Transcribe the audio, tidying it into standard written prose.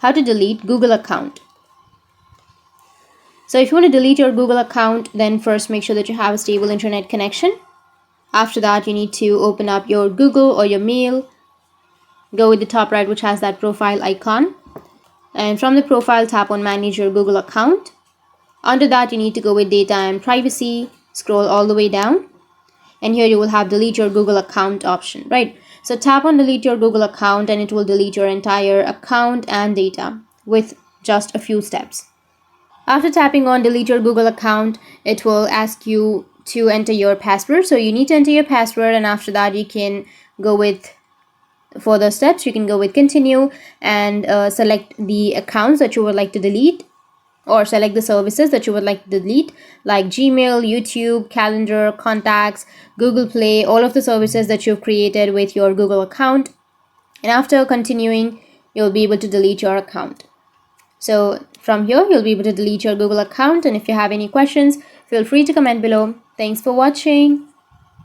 how to delete Google account. So if you want to delete your Google account, then first make sure that you have a stable internet connection. After that, you need to open up your Google or your mail. Go with the top right, which has that profile icon. And from the profile, tap on manage your Google account. Under that, you need to go with data and privacy. Scroll all the way down. And here you will have delete your Google account option, right? So tap on delete your Google account and it will delete your entire account and data with just a few steps. After tapping on delete your Google account, it will ask you to enter your password. So you need to enter your password, and after that you can go with further steps. You can go with continue and select the accounts that you would like to delete, or select the services that you would like to delete, like Gmail, YouTube, Calendar, Contacts, Google Play, all of the services that you've created with your Google account. And after continuing, you'll be able to delete your account. So from here, you'll be able to delete your Google account. And if you have any questions, feel free to comment below. Thanks for watching.